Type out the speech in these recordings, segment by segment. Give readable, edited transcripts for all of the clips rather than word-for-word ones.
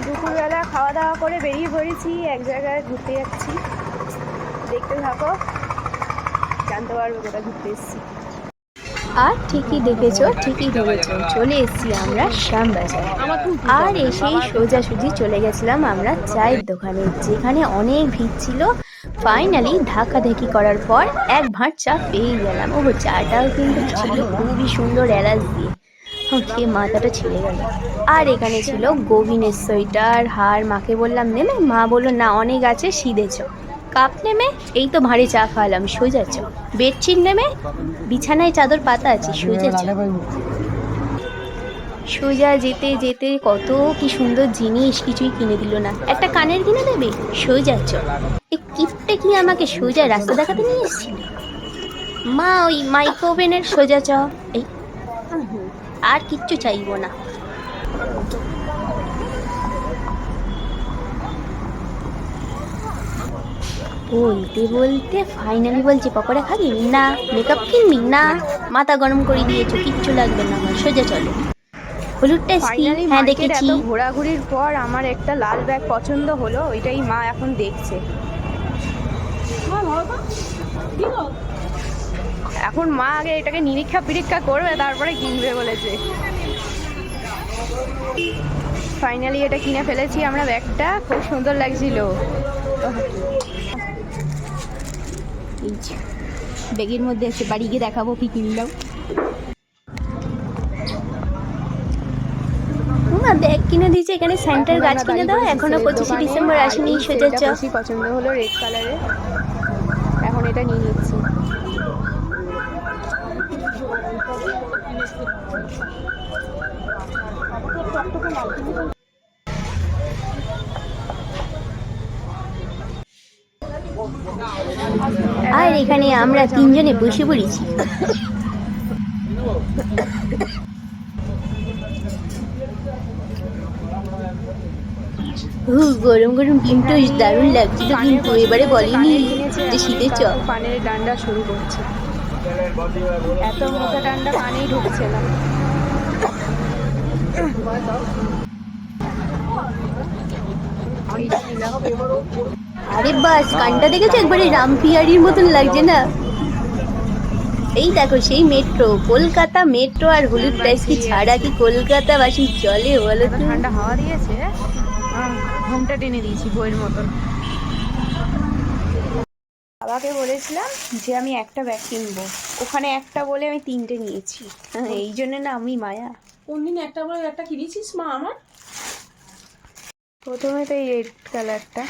দুপুরবেলা খাওয়া দাওয়া করে বেরিয়ে পড়েছি, এক জায়গায় ঘুরতে যাচ্ছি। দেখতে থাকো, জানতে পারবে কোথায় ঘুরতে এসেছি। আর ঠিকই দেখেছো, ঠিকই ধরেছো, চলে এসেছি আমরা শ্যামবাজার। আর এসেই সোজাসুজি চলে গেছিলাম আমরা চায়ের দোকানে, যেখানে অনেক ভিড় ছিল। ফাইনালি ধাক্কাধাক্কি করার পর এক ভাঁড় চা পেয়ে গেলাম। ও চাটাও কিন্তু ছিল খুবই সুন্দর, এলাচ দিয়ে। খেয়ে মাথাটা ছিঁড়ে গেল। আর এখানে ছিল গোবিনের সোয়েটার, হার। মাকে বললাম নেমে, মা বললো না অনেক আছে, সিধেছ। কাপ নেমে, এই তো ভাঁড়ে চা খাওয়ালাম, সোজা চ। বেডশিট নেমে, বিছানায় চাদর পাতা আছে, সোজা চ। সোজা যেতে যেতে কত কি সুন্দর জিনিস, কিছুই কিনে দিল না। একটা কানের কিনে দেবে, সোজা চ। এই কিপটে কি আমাকে সোজা রাস্তা দেখাতে নিয়ে এসেছিল। মা ওই মাইক্রো ওভেনের সোজা চ। এই আর কিচ্ছু চাইবো না। বলতে বলতে ফাইনালি বলছে পকোড়া খাবি না, মেকআপ কিনবি না, মাথা গরম করে দিয়েছো, কিচ্ছু লাগবে না আমার, সোজা চলো। হলুদটা ফাইনালি হ্যাঁ দেখেছি। ঘোরাঘুরির পর আমার একটা লাল ব্যাগ পছন্দ হলো, ওইটাই মা এখন দেখছে। এখন মা আগে এটাকে নিরীক্ষা পিরীক্ষা করবে, তারপরে কিনবে বলেছে। ফাইনালি এটা কিনে ফেলেছি আমরা, ব্যাগটা খুব সুন্দর লাগছিল। ব্যাগের মধ্যে আছে, বাড়ি গিয়ে দেখাবো কি কিনলাম। ব্যাগ কিনে দিয়েছে, এখানে সেন্টার গাছ কিনে দাও, এখনো 25 ডিসেম্বর আসেনি, সোজা চ। বেশি পছন্দ হলো রেড কালারের, এখন এটা নিয়ে নিচ্ছি। আর এখানে আমরা তিনজনে বসে পড়েছি। গরম গরম ডিমটা দারুণ লাগছিল, কিন্তু এবারে বলিনি যে শীতের চ। পানের ডান্ডা শুরু করছে, এত মোটা ডান্ডা পানেই ঢুকছে না। আরে বাস, কানটা দেখেছো একবারে রামপিয়ারির মতন লাগছে না। এই দেখো সেই মেট্রো, কলকাতা মেট্রো আর হলুদ ট্যাক্সি ছাড়া কি কলকাতাবাসী চলে বলো তো? ঠান্ডা হাওয়া দিয়েছে, ঘুমটা টেনে দিয়েছি বইয়ের মতন। বাবাকে বলেছিলাম যে আমি একটা ব্যাগ কিনবো, ওখানে একটা বলে আমি তিনটে নিয়েছি। এই জন্য না আমি মায়া। কোনদিন একটা বলে একটা কিনেছিস মা আমার? প্রথমে তো এই রেড কালারটা,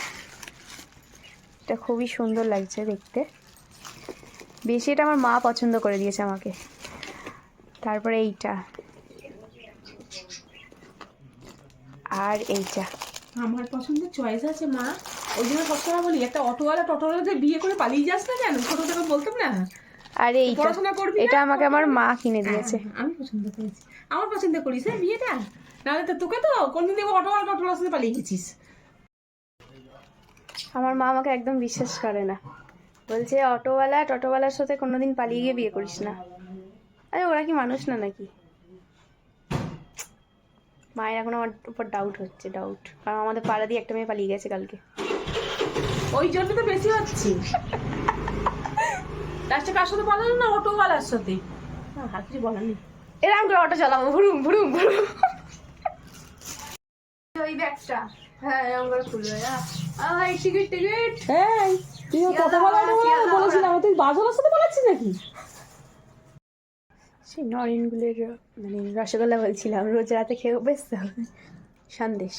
এটা খুবই সুন্দর লাগছে দেখতে। বেশি এটা আমার মা পছন্দ করে দিয়েছে আমাকে। তারপরে এইটা, আর এইটা। আমার পছন্দের চয়েস আছে মা, ওই জন্য সবসময় বলি একটা টোটোওয়ালাতে বিয়ে করে পালিয়ে যাস না কেন, ছোট থেকে বলতাম না। আর এইটা, পড়াশোনা করবি, এটা আমাকে আমার মা কিনে দিয়েছে। আমি পছন্দ করেছি, আমার পছন্দ করিস হ্যাঁ বিয়েটা, নাহলে তো তোকে তো কোনদিন দেখবো টোটোওয়ালার সাথে পালিয়ে গেছিস। আমার মা আমাকে একদম বিশ্বাস করে না, বলছে টোটোওয়ালার সাথে কোনোদিন পালিয়ে গিয়ে বিয়ে করিস না। আরে ওরা কি মানুষ না নাকি? মায়ের এখন আমার উপর ডাউট হচ্ছে, কারণ আমাদের পাড়া দিয়ে একটা মেয়ে পালিয়ে গেছে কালকে। ওই জন্য তো বেশি হচ্ছে। লাস্টে কার সাথে পালালো না, অটোওয়ালার সাথে। আর কিছু বলার নেই, এরকম করে অটো চালাবো, ভুরুম ভুরুম ভুরুম। ওই ব্যাগটা, হ্যাঁ এরকম করে খুলবে। Ticket ticket. এই তুই বলেছিলাম, তুই বাজারের সাথে পালাচ্ছিস নাকি? সেই নরেনগুলের মানে রসগোল্লা বলছিলাম, রোজ রাতে খেয়ে অভ্যেস তো, সন্দেশ।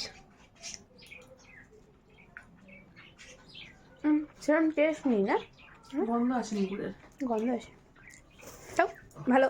সেরকম টেস্ট নেই না, গন্ধ আসেনি গুড়ের, গন্ধ আসে। ভালো।